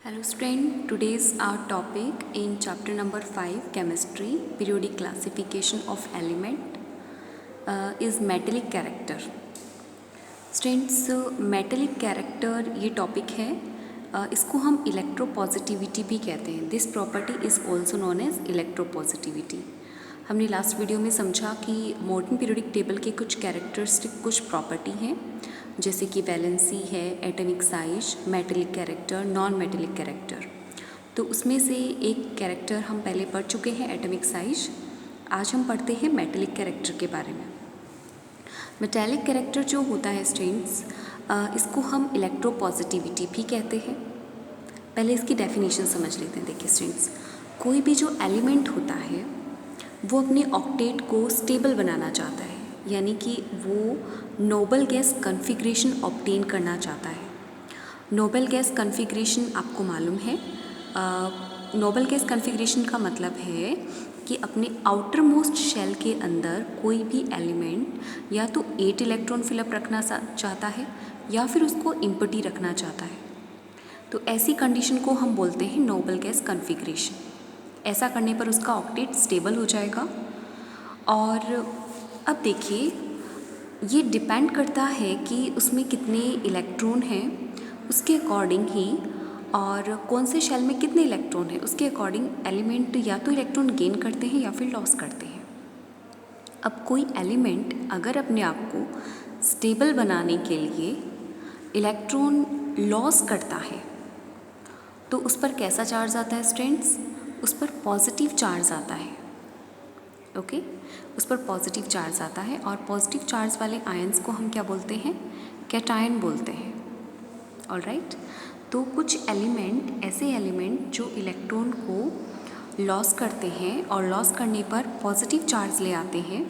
Hello student, today's our topic in chapter number 5 chemistry periodic classification of element is metallic character. Students metallic character ये topic है इसको हम electropositivity भी कहते हैं. This property is also known as electropositivity. हमने last video में समझा कि मॉडर्न पीरियोडिक टेबल के कुछ कैरेक्टरिस्टिक कुछ प्रॉपर्टी हैं जैसे कि वैलेंसी है, atomic size, metallic character, non metallic character. तो उसमें से एक कैरेक्टर हम पहले पढ़ चुके हैं, एटॉमिक साइज. आज हम पढ़ते हैं मेटेलिक कैरेक्टर के बारे में. मेटेलिक कैरेक्टर जो होता है स्टूडेंट्स, इसको हम इलेक्ट्रोपॉजिटिविटी भी कहते हैं. पहले इसकी डेफिनेशन समझ लेते हैं. देखिए स्टूडेंट्स, कोई भी जो एलिमेंट होता है वो अपने ऑक्टेट को स्टेबल बनाना चाहता है, यानी कि वो नोबल गैस कन्फिग्रेशन ऑब्टेन करना चाहता है. नोबल गैस कन्फिग्रेशन आपको मालूम है. नोबल गैस कन्फिग्रेशन का मतलब है कि अपने आउटर मोस्ट शेल के अंदर कोई भी एलिमेंट या तो 8 इलेक्ट्रॉन फिलअप रखना चाहता है या फिर उसको एम्प्टी रखना चाहता है. तो ऐसी कंडीशन को हम बोलते हैं नोबल गैस कन्फिग्रेशन. ऐसा करने पर उसका ऑक्टेट स्टेबल हो जाएगा. और अब देखिए, ये डिपेंड करता है कि उसमें कितने इलेक्ट्रॉन हैं, उसके अकॉर्डिंग ही, और कौन से शेल में कितने इलेक्ट्रॉन हैं उसके अकॉर्डिंग एलिमेंट या तो इलेक्ट्रॉन गेन करते हैं या फिर लॉस करते हैं. अब कोई एलिमेंट अगर अपने आप को स्टेबल बनाने के लिए इलेक्ट्रॉन लॉस करता है तो उस पर कैसा चार्ज आता है स्टूडेंट्स? उस पर पॉजिटिव चार्ज आता है. ओके, उस पर पॉजिटिव चार्ज आता है और पॉजिटिव चार्ज वाले आयंस को हम क्या बोलते हैं? कैटायन बोलते हैं. ऑलराइट. तो कुछ एलिमेंट, ऐसे एलिमेंट जो इलेक्ट्रॉन को लॉस करते हैं और लॉस करने पर पॉजिटिव चार्ज ले आते हैं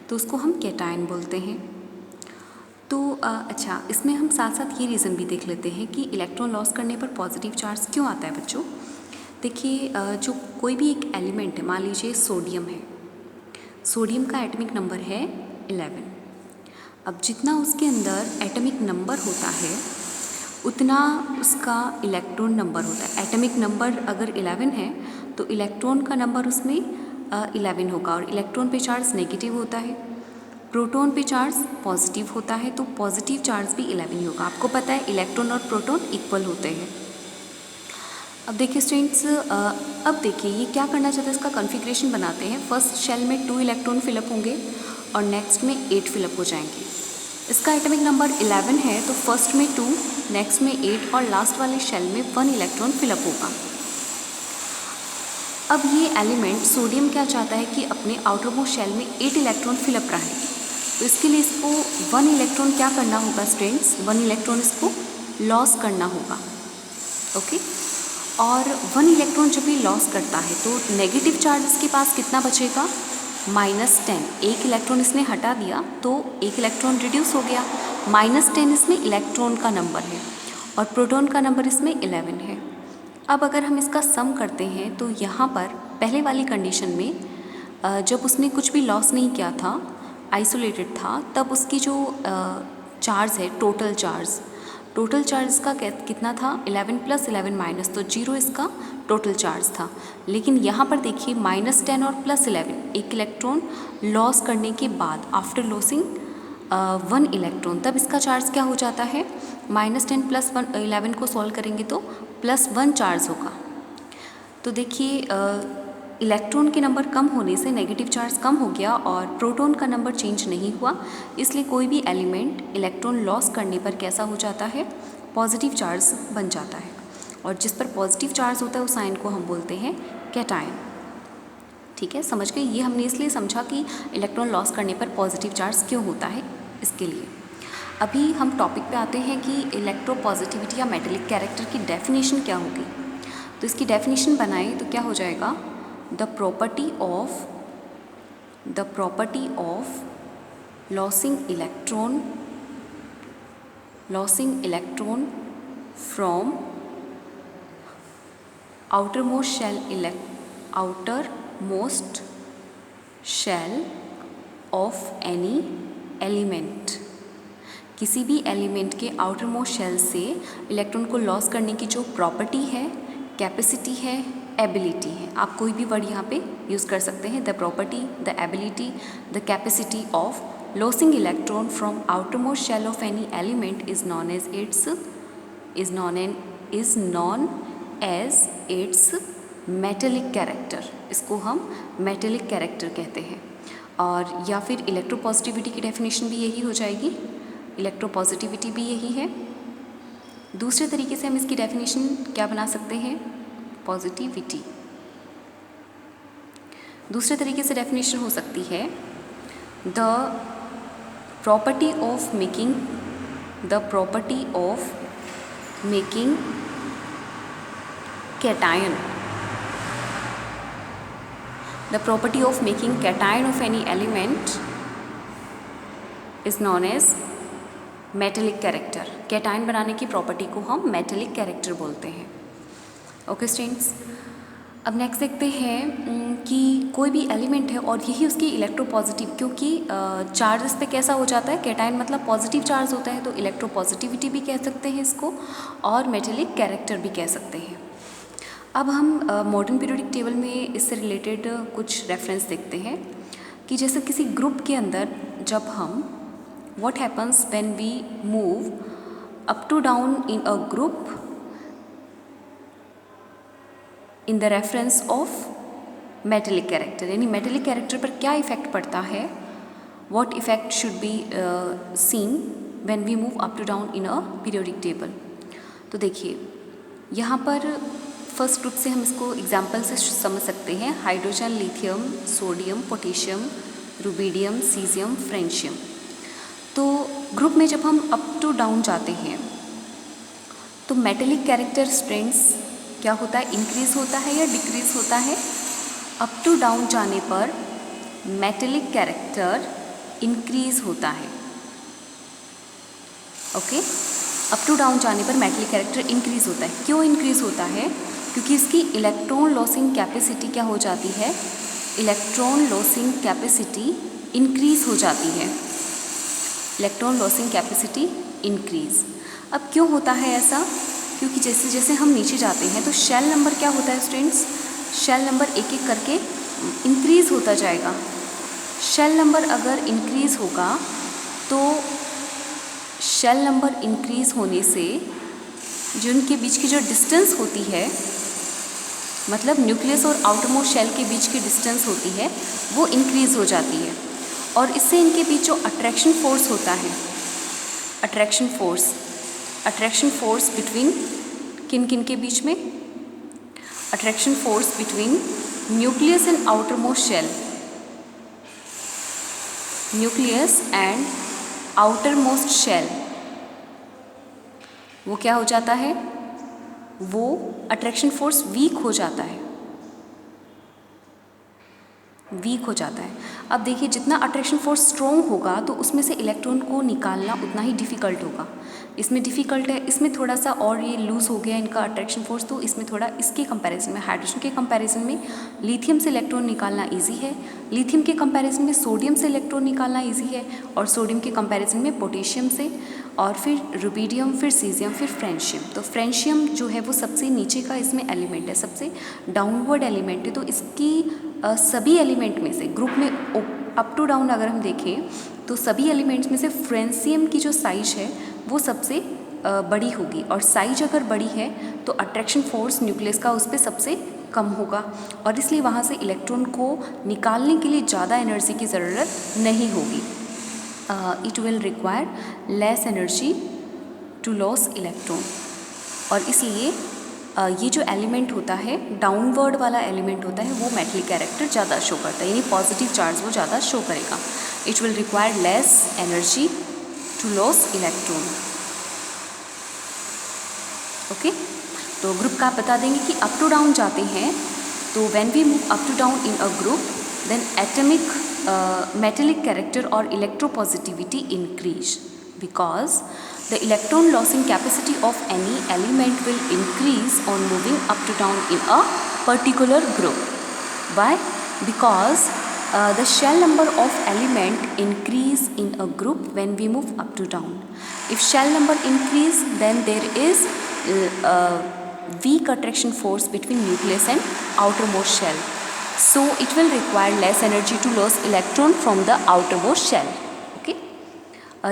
तो उसको हम कैटायन बोलते हैं. तो अच्छा, इसमें हम साथ साथ ये रीज़न भी देख लेते हैं कि इलेक्ट्रॉन लॉस करने पर पॉजिटिव चार्ज क्यों आता है बच्चों. देखिए, जो कोई भी एक एलिमेंट है, मान लीजिए सोडियम है. सोडियम का एटॉमिक नंबर है 11. अब जितना उसके अंदर एटॉमिक नंबर होता है उतना उसका इलेक्ट्रॉन नंबर होता है. एटॉमिक नंबर अगर 11 है तो इलेक्ट्रॉन का नंबर उसमें 11 होगा. और इलेक्ट्रॉन पे चार्ज नेगेटिव होता है, प्रोटॉन पे चार्ज पॉजिटिव होता है, तो पॉजिटिव चार्ज भी 11 ही होगा. आपको पता है इलेक्ट्रॉन और प्रोटॉन इक्वल होते हैं. अब देखिए स्टूडेंट्स, अब देखिए ये क्या करना चाहते हैं, इसका कॉन्फ़िगरेशन बनाते हैं. फर्स्ट शेल में 2 इलेक्ट्रॉन फिलअप होंगे और नेक्स्ट में 8 फिलअप हो जाएंगे. इसका एटॉमिक नंबर 11 है तो फर्स्ट में 2, नेक्स्ट में 8 और लास्ट वाले शेल में 1 इलेक्ट्रॉन फिलअप होगा. अब ये एलिमेंट सोडियम क्या चाहता है कि अपने आउटर मोस्ट शेल में 8 इलेक्ट्रॉन फिलअप रहे. तो इसके लिए इसको 1 इलेक्ट्रॉन क्या करना होगा स्टूडेंट्स? 1 इलेक्ट्रॉन इसको लॉस करना होगा. ओके. और 1 इलेक्ट्रॉन जब भी लॉस करता है तो नेगेटिव चार्ज इसके पास कितना बचेगा? -10. एक इलेक्ट्रॉन इसने हटा दिया तो एक इलेक्ट्रॉन रिड्यूस हो गया. -10 इसमें इलेक्ट्रॉन का नंबर है और प्रोटॉन का नंबर इसमें 11 है. अब अगर हम इसका सम करते हैं तो यहाँ पर पहले वाली कंडीशन में जब उसने कुछ भी लॉस नहीं किया था, आइसोलेटेड था, तब उसकी जो चार्ज है, टोटल चार्ज इसका कितना था? 11 + 11 माइनस, तो 0 इसका टोटल चार्ज था. लेकिन यहाँ पर देखिए -10 और +11, एक इलेक्ट्रॉन लॉस करने के बाद आफ्टर लॉसिंग 1 इलेक्ट्रॉन, तब इसका चार्ज क्या हो जाता है? -10 + 11 को सॉल्व करेंगे तो +1 चार्ज होगा. तो देखिए इलेक्ट्रॉन के नंबर कम होने से नेगेटिव चार्ज कम हो गया और प्रोटॉन का नंबर चेंज नहीं हुआ. इसलिए कोई भी एलिमेंट इलेक्ट्रॉन लॉस करने पर कैसा हो जाता है? पॉजिटिव चार्ज बन जाता है. और जिस पर पॉजिटिव चार्ज होता है उस आयन को हम बोलते हैं कैटायन. ठीक है, समझ गए? ये हमने इसलिए समझा कि इलेक्ट्रॉन लॉस करने पर पॉजिटिव चार्ज क्यों होता है, इसके लिए. अभी हम टॉपिक पे आते हैं कि इलेक्ट्रोपॉजिटिविटी या मेटेलिक कैरेक्टर की डेफिनेशन क्या होगी. तो इसकी डेफिनेशन बनाएं तो क्या हो जाएगा? The property of losing electron from outermost shell of any element किसी भी एलिमेंट के आउटर मोस्ट शेल से इलेक्ट्रॉन को लॉस करने की जो प्रॉपर्टी है, कैपेसिटी है, एबिलिटी है, आप कोई भी वर्ड यहाँ पे यूज़ कर सकते हैं, the property, the ability, the capacity of losing electron from outer most shell of any element is known as its metallic character. इसको हम मेटेलिक कैरेक्टर कहते हैं। और या फिर इलेक्ट्रोपॉजिटिविटी की डेफिनेशन भी यही हो जाएगी, इलेक्ट्रोपॉजिटिविटी भी यही है। दूसरे तरीके से हम इसकी डेफिनेशन क्या बना सकते हैं, पॉजिटिविटी। दूसरे तरीके से डेफिनेशन हो सकती है the property of making cation, the property of making cation of any element is known as metallic character. Cation बनाने की प्रॉपर्टी को हम मेटेलिक कैरेक्टर बोलते हैं। ओके स्टूडेंट्स, अब नेक्स्ट देखते हैं कि कोई भी एलिमेंट है और यही उसकी इलेक्ट्रोपॉजिटिव, क्योंकि चार्ज इस पे कैसा हो जाता है, कैटायन मतलब पॉजिटिव चार्ज होता है, तो इलेक्ट्रोपॉजिटिविटी भी कह सकते हैं इसको और मेटेलिक कैरेक्टर भी कह सकते हैं। अब हम मॉडर्न पीरियोडिक टेबल में इससे रिलेटेड कुछ रेफरेंस देखते हैं कि जैसे किसी ग्रुप के अंदर जब हम what happens when we move up to down in a group in the reference of metallic character, यानी metallic character पर क्या इफ़ेक्ट पड़ता है, what effect should be seen when we move up to down in a periodic table। तो देखिए यहाँ पर first group से हम इसको एग्जाम्पल से समझ सकते हैं, hydrogen, lithium, sodium, potassium, rubidium, caesium, francium. तो ग्रुप में जब हम अप टू डाउन जाते हैं तो मेटेलिक कैरेक्टर स्ट्रेंथ्स क्या होता है, इंक्रीज होता है या डिक्रीज होता है। अप टू डाउन जाने पर मेटेलिक कैरेक्टर इंक्रीज होता है। ओके, अप टू डाउन जाने पर मेटेलिक कैरेक्टर इंक्रीज होता है। क्यों इंक्रीज होता है, क्योंकि इसकी इलेक्ट्रॉन लॉसिंग कैपेसिटी क्या हो जाती है, इलेक्ट्रॉन लॉसिंग कैपेसिटी इंक्रीज हो जाती है, इलेक्ट्रॉन लॉसिंग कैपेसिटी इंक्रीज। अब क्यों होता है ऐसा, क्योंकि जैसे जैसे हम नीचे जाते हैं तो शेल नंबर क्या होता है स्टूडेंट्स, शेल नंबर एक एक करके इंक्रीज होता जाएगा। शेल नंबर अगर इंक्रीज होगा तो शेल नंबर इंक्रीज होने से जो उनके बीच की जो डिस्टेंस होती है, मतलब न्यूक्लियस और आउटरमोस्ट शेल के बीच की डिस्टेंस होती है, वो इंक्रीज हो जाती है। और इससे इनके बीच जो अट्रैक्शन फोर्स होता है, अट्रैक्शन फोर्स बिटवीन किन किन के बीच में, attraction force between nucleus and outermost shell, nucleus and outermost shell, वो क्या हो जाता है, वो अट्रैक्शन फोर्स वीक हो जाता है, वीक हो जाता है। अब देखिए जितना अट्रैक्शन फोर्स स्ट्रॉन्ग होगा तो उसमें से इलेक्ट्रॉन को निकालना उतना ही डिफ़िकल्ट होगा। इसमें डिफ़िकल्ट है, इसमें थोड़ा सा और ये लूज़ हो गया इनका अट्रैक्शन फोर्स, तो इसमें थोड़ा इसके कंपैरिजन में, हाइड्रोजन के कंपैरिजन में लिथियम से इलेक्ट्रॉन निकालना इजी है, लिथियम के कंपैरिजन में सोडियम से इलेक्ट्रॉन निकालना इजी है, और सोडियम के कंपैरिजन में पोटेशियम से, और फिर रुबीडियम, फिर सीजियम, फिर फ्रेंशियम। तो फ्रेंशियम जो है वो सबसे नीचे का इसमें एलिमेंट है, सबसे डाउनवर्ड एलिमेंट है। तो इसकी सभी एलिमेंट में से ग्रुप में अप टू डाउन अगर हम देखें तो सभी एलिमेंट्स में से फ्रेंशियम की जो साइज है वो सबसे बड़ी होगी, और साइज अगर बड़ी है तो अट्रैक्शन फोर्स न्यूक्लियस का उस पर सबसे कम होगा, और इसलिए वहाँ से इलेक्ट्रॉन को निकालने के लिए ज़्यादा एनर्जी की ज़रूरत नहीं होगी। It will require less energy to loss electron, और इसलिए ये जो एलिमेंट होता है, डाउनवर्ड वाला एलिमेंट होता है, वो मेटेलिक कैरेक्टर ज़्यादा शो करता है, यानी पॉजिटिव चार्ज वो ज़्यादा शो करेगा। It will require less energy to loss electron. Okay, तो ग्रुप का आप बता देंगे कि अप टू डाउन जाते हैं तो when we move up to down in a group then atomic metallic character or electropositivity increase, because the electron losing capacity of any element will increase on moving up to down in a particular group. Why? Because the shell number of element increase in a group when we move up to down. If shell number increase then there is weak attraction force between nucleus and outermost shell. So it will require less energy to lose electron from the outermost shell. Okay.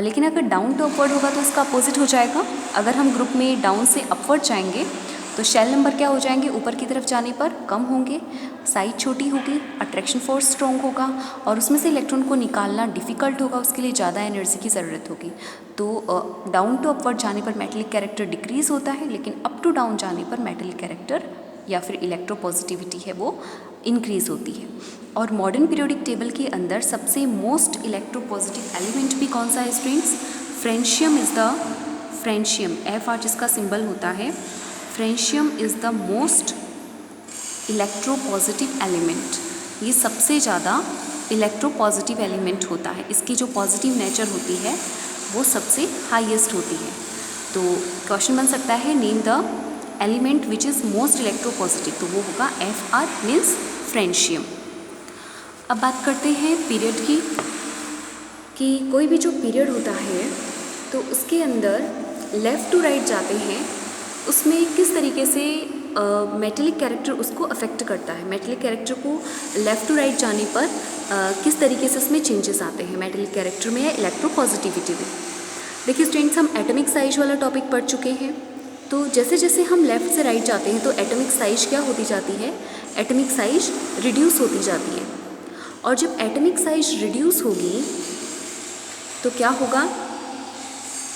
लेकिन अगर down to upward होगा तो इसका opposite हो जाएगा. अगर हम group में डाउन से अपवर्ड जाएंगे तो शेल नंबर क्या हो जाएंगे, ऊपर की तरफ जाने पर कम होंगे, साइज छोटी होगी, अट्रैक्शन फोर्स स्ट्रॉन्ग होगा और उसमें से इलेक्ट्रॉन को निकालना डिफ़िकल्ट होगा, उसके लिए ज़्यादा एनर्जी की ज़रूरत होगी. तो डाउन टू अपवर्ड जाने पर मेटेलिक कैरेक्टर डिक्रीज होता है, लेकिन अप टू डाउन जाने पर मेटेलिक कैरेक्टर या फिर इलेक्ट्रोपॉजिटिविटी है वो इंक्रीज होती है. और मॉडर्न पीरियोडिक टेबल के अंदर सबसे मोस्ट इलेक्ट्रोपॉजिटिव एलिमेंट भी कौन सा है students? Francium is the francium, Fr जिसका सिंबल होता है. Francium is the most electropositive element. ये सबसे ज़्यादा इलेक्ट्रोपॉजिटिव एलिमेंट होता है. इसकी जो पॉजिटिव नेचर होती है वो सबसे हाईएस्ट होती है. तो क्वेश्चन बन सकता है name the element which is most electropositive, तो वो होगा Fr मीन्स फ्रेंशियम. अब बात करते हैं पीरियड की, कि कोई भी जो पीरियड होता है तो उसके अंदर लेफ़्ट टू राइट जाते हैं, उसमें किस तरीके से मेटेलिक कैरेक्टर उसको अफेक्ट करता है. मेटेलिक कैरेक्टर को लेफ़्ट टू राइट जाने पर किस तरीके से उसमें चेंजेस आते हैं मेटेलिक कैरेक्टर में या इलेक्ट्रोपॉजिटिविटी में. देखिए स्टूडेंट्स, हम एटॉमिक साइज वाला टॉपिक पढ़ चुके हैं. तो जैसे जैसे हम लेफ़्ट से राइट जाते हैं तो एटॉमिक साइज क्या होती जाती है? एटॉमिक साइज रिड्यूस होती जाती है. और जब एटॉमिक साइज रिड्यूस होगी तो क्या होगा?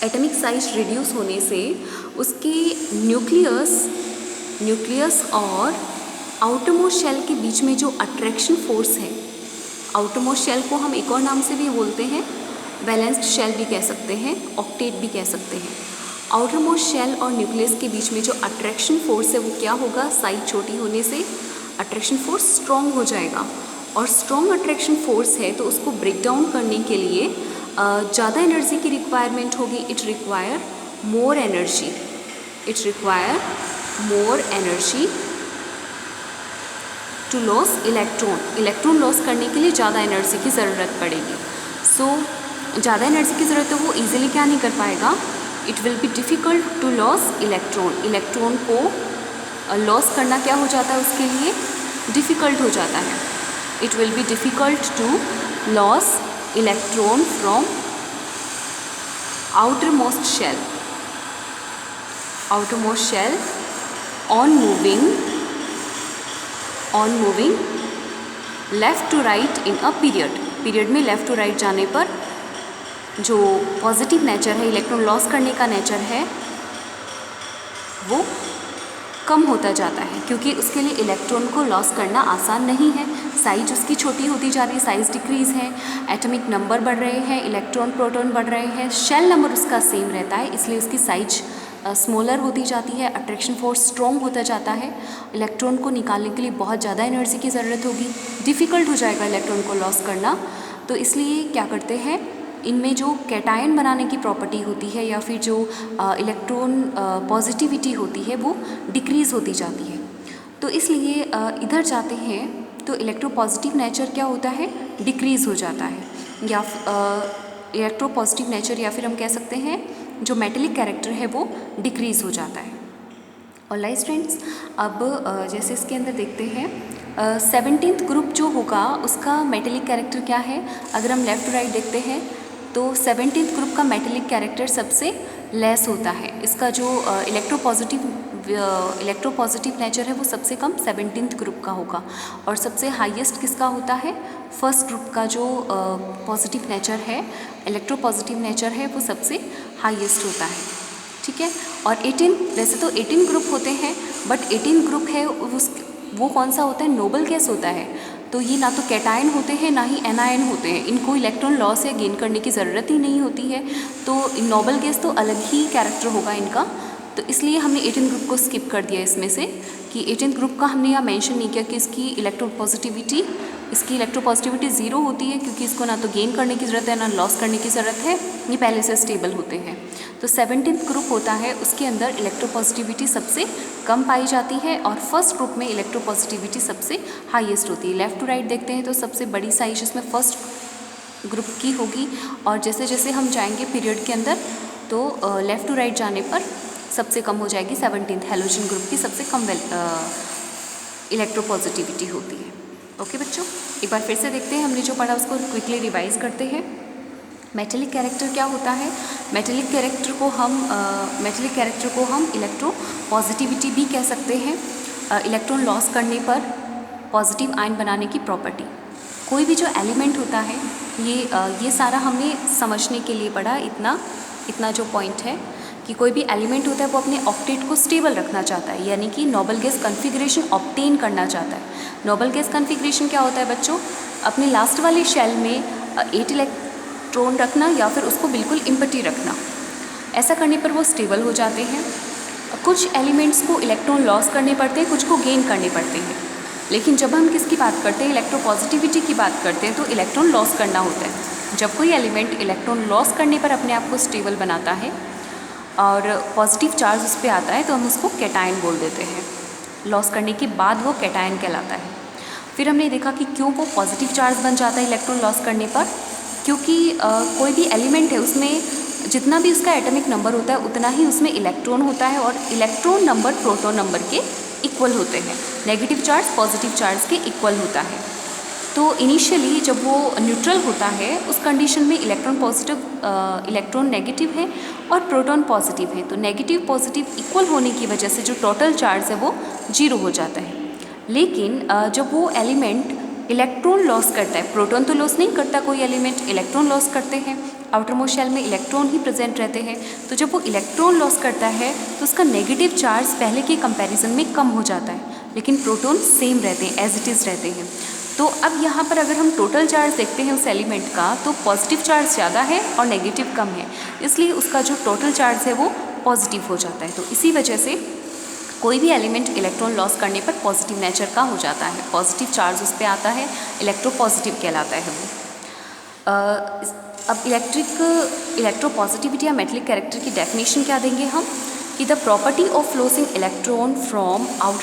एटॉमिक साइज रिड्यूस होने से उसके न्यूक्लियस और आउटरमोस्ट शेल के बीच में जो अट्रैक्शन फोर्स है, आउटरमोस्ट शेल को हम एक और नाम से भी बोलते हैं, बैलेंस्ड शेल भी कह सकते हैं, ऑक्टेट भी कह सकते हैं. आउटरमोस्ट शेल और न्यूक्लियस के बीच में जो अट्रैक्शन फोर्स है वो क्या होगा? साइज छोटी होने से अट्रैक्शन फोर्स स्ट्रॉन्ग हो जाएगा. और स्ट्रॉन्ग अट्रैक्शन फोर्स है तो उसको ब्रेक डाउन करने के लिए ज़्यादा एनर्जी की रिक्वायरमेंट होगी. It require more energy to loss electron loss करने के लिए ज़्यादा एनर्जी की ज़रूरत पड़ेगी. सो ज़्यादा एनर्जी की ज़रूरत है वो ईजिली क्या नहीं कर पाएगा? It will be difficult to loss electron को लॉस करना क्या हो जाता है उसके लिए? डिफ़िकल्ट हो जाता है. It will be difficult to loss electron from outermost shell on moving left to right in a period में लेफ़्ट टू राइट जाने पर जो पॉजिटिव नेचर है, इलेक्ट्रॉन लॉस करने का नेचर है, वो कम होता जाता है, क्योंकि उसके लिए इलेक्ट्रॉन को लॉस करना आसान नहीं है. साइज उसकी छोटी होती जा रही है, साइज डिक्रीज़ है, एटॉमिक नंबर बढ़ रहे हैं, इलेक्ट्रॉन प्रोटॉन बढ़ रहे हैं, शेल नंबर उसका सेम रहता है, इसलिए उसकी साइज स्मॉलर होती जाती है, अट्रैक्शन फोर्स स्ट्रॉन्ग होता जाता है. इलेक्ट्रॉन को निकालने के लिए बहुत ज़्यादा एनर्जी की ज़रूरत होगी, डिफ़िकल्ट हो जाएगा इलेक्ट्रॉन को लॉस करना. तो इसलिए क्या करते हैं, इनमें जो कैटायन बनाने की प्रॉपर्टी होती है या फिर जो इलेक्ट्रॉन पॉजिटिविटी होती है वो डिक्रीज़ होती जाती है. तो इसलिए इधर जाते हैं तो इलेक्ट्रोपॉजिटिव नेचर क्या होता है? डिक्रीज़ हो जाता है, या इलेक्ट्रोपॉजिटिव नेचर या फिर हम कह सकते हैं जो मेटेलिक कैरेक्टर है वो डिक्रीज़ हो जाता है. ऑलराइट स्टूडेंट्स, अब जैसे इसके अंदर देखते हैं 17th ग्रुप जो होगा उसका मेटेलिक कैरेक्टर क्या है. अगर हम लेफ़्ट टू राइट देखते हैं तो 17th ग्रुप का मेटेलिक कैरेक्टर सबसे लेस होता है. इसका जो इलेक्ट्रोपॉजिटिव नेचर है वो सबसे कम 17th ग्रुप का होगा. और सबसे हाईएस्ट किसका होता है? फर्स्ट ग्रुप का जो पॉजिटिव नेचर है, इलेक्ट्रोपॉजिटिव नेचर है, वो सबसे हाईएस्ट होता है. ठीक है. और 18, वैसे तो 18 ग्रुप होते हैं, बट 18 ग्रुप है वो कौन सा होता है? नोबल गैस होता है. तो ये ना तो कैटायन होते हैं ना ही एनायन होते हैं, इनको इलेक्ट्रॉन लॉस या गेन करने की ज़रूरत ही नहीं होती है. तो नोबल गैस तो अलग ही कैरेक्टर होगा इनका. तो इसलिए हमने 18 ग्रुप को स्किप कर दिया इसमें से, कि 18 ग्रुप का हमने यहाँ मेंशन नहीं किया कि इसकी इलेक्ट्रोपॉजिटिविटी ज़ीरो होती है, क्योंकि इसको ना तो गेन करने की ज़रूरत है ना लॉस करने की ज़रूरत है, ये पहले से स्टेबल होते हैं. तो 17th ग्रुप होता है, उसके अंदर इलेक्ट्रोपॉजिटिविटी सबसे कम पाई जाती है और फर्स्ट ग्रुप में इलेक्ट्रोपॉजिटिविटी सबसे हाईएस्ट होती है। लेफ़्ट टू राइट देखते हैं तो सबसे बड़ी साइज इसमें फर्स्ट ग्रुप की होगी और जैसे जैसे हम जाएंगे पीरियड के अंदर तो लेफ़्ट टू राइट जाने पर सबसे कम हो जाएगी 17th हैलोजन ग्रुप की सबसे कम इलेक्ट्रोपॉजिटिविटी होती है। ओके बच्चों, एक बार फिर से देखते हैं, हमने जो पढ़ा उसको क्विकली रिवाइज करते हैं। मेटेलिक कैरेक्टर क्या होता है? मेटेलिक कैरेक्टर को हम इलेक्ट्रोपॉजिटिविटी भी कह सकते हैं। इलेक्ट्रॉन लॉस करने पर पॉजिटिव आयन बनाने की प्रॉपर्टी। कोई भी जो एलिमेंट होता है ये सारा हमने समझने के लिए पढ़ा। इतना जो पॉइंट है कि कोई भी एलिमेंट होता है वो अपने ऑक्टेट को स्टेबल रखना चाहता है, यानी कि नोबल गैस कन्फिग्रेशन ऑब्टेन करना चाहता है। नोबल गैस कन्फिग्रेशन क्या होता है बच्चों? अपने लास्ट वाले शेल में 8 इलेक्ट्रॉन रखना या फिर उसको बिल्कुल एम्प्टी रखना। ऐसा करने पर वो स्टेबल हो जाते हैं। कुछ एलिमेंट्स को इलेक्ट्रॉन लॉस करने पड़ते हैं, कुछ को गेन करने पड़ते हैं। लेकिन जब हम किसकी बात करते हैं, इलेक्ट्रोपॉजिटिविटी की बात करते हैं, तो इलेक्ट्रॉन लॉस करना होता है। जब कोई एलिमेंट इलेक्ट्रॉन लॉस करने पर अपने आप को स्टेबल बनाता है और पॉजिटिव चार्ज उस पर आता है तो हम उसको कैटायन बोल देते हैं। लॉस करने के बाद वो कैटायन कहलाता है। फिर हमने देखा कि क्यों वो पॉजिटिव चार्ज बन जाता है इलेक्ट्रॉन लॉस करने पर, क्योंकि कोई भी एलिमेंट है उसमें जितना भी उसका एटॉमिक नंबर होता है उतना ही उसमें इलेक्ट्रॉन होता है और इलेक्ट्रॉन नंबर प्रोटॉन नंबर के इक्वल होते हैं। नेगेटिव चार्ज पॉजिटिव चार्ज के इक्वल होता है। तो इनिशियली जब वो न्यूट्रल होता है उस कंडीशन में इलेक्ट्रॉन नेगेटिव है और प्रोटॉन पॉजिटिव है। तो नेगेटिव पॉजिटिव इक्वल होने की वजह से जो टोटल चार्ज है वो 0 हो जाता है। लेकिन जब वो एलिमेंट इलेक्ट्रॉन लॉस करता है, प्रोटॉन तो लॉस नहीं करता, कोई एलिमेंट इलेक्ट्रॉन लॉस करते हैं, आउटर मोस्ट शेल में इलेक्ट्रॉन ही प्रेजेंट रहते हैं। तो जब वो इलेक्ट्रॉन लॉस करता है तो उसका नेगेटिव चार्ज पहले के कंपैरिजन में कम हो जाता है, लेकिन प्रोटॉन सेम रहते हैं, एज इट इज़ रहते हैं। तो अब यहाँ पर अगर हम टोटल चार्ज देखते हैं उस एलिमेंट का तो पॉजिटिव चार्ज ज़्यादा है और नेगेटिव कम है, इसलिए उसका जो टोटल चार्ज है वो पॉजिटिव हो जाता है। तो इसी वजह से कोई भी एलिमेंट इलेक्ट्रॉन लॉस करने पर पॉजिटिव नेचर का हो जाता है, पॉजिटिव चार्ज उस पर आता है, इलेक्ट्रोपॉजिटिव कहलाता है वो। अब इलेक्ट्रोपॉजिटिविटी या मेटेलिक कैरेक्टर की डेफिनेशन क्या देंगे हम कि the property of losing electron from outer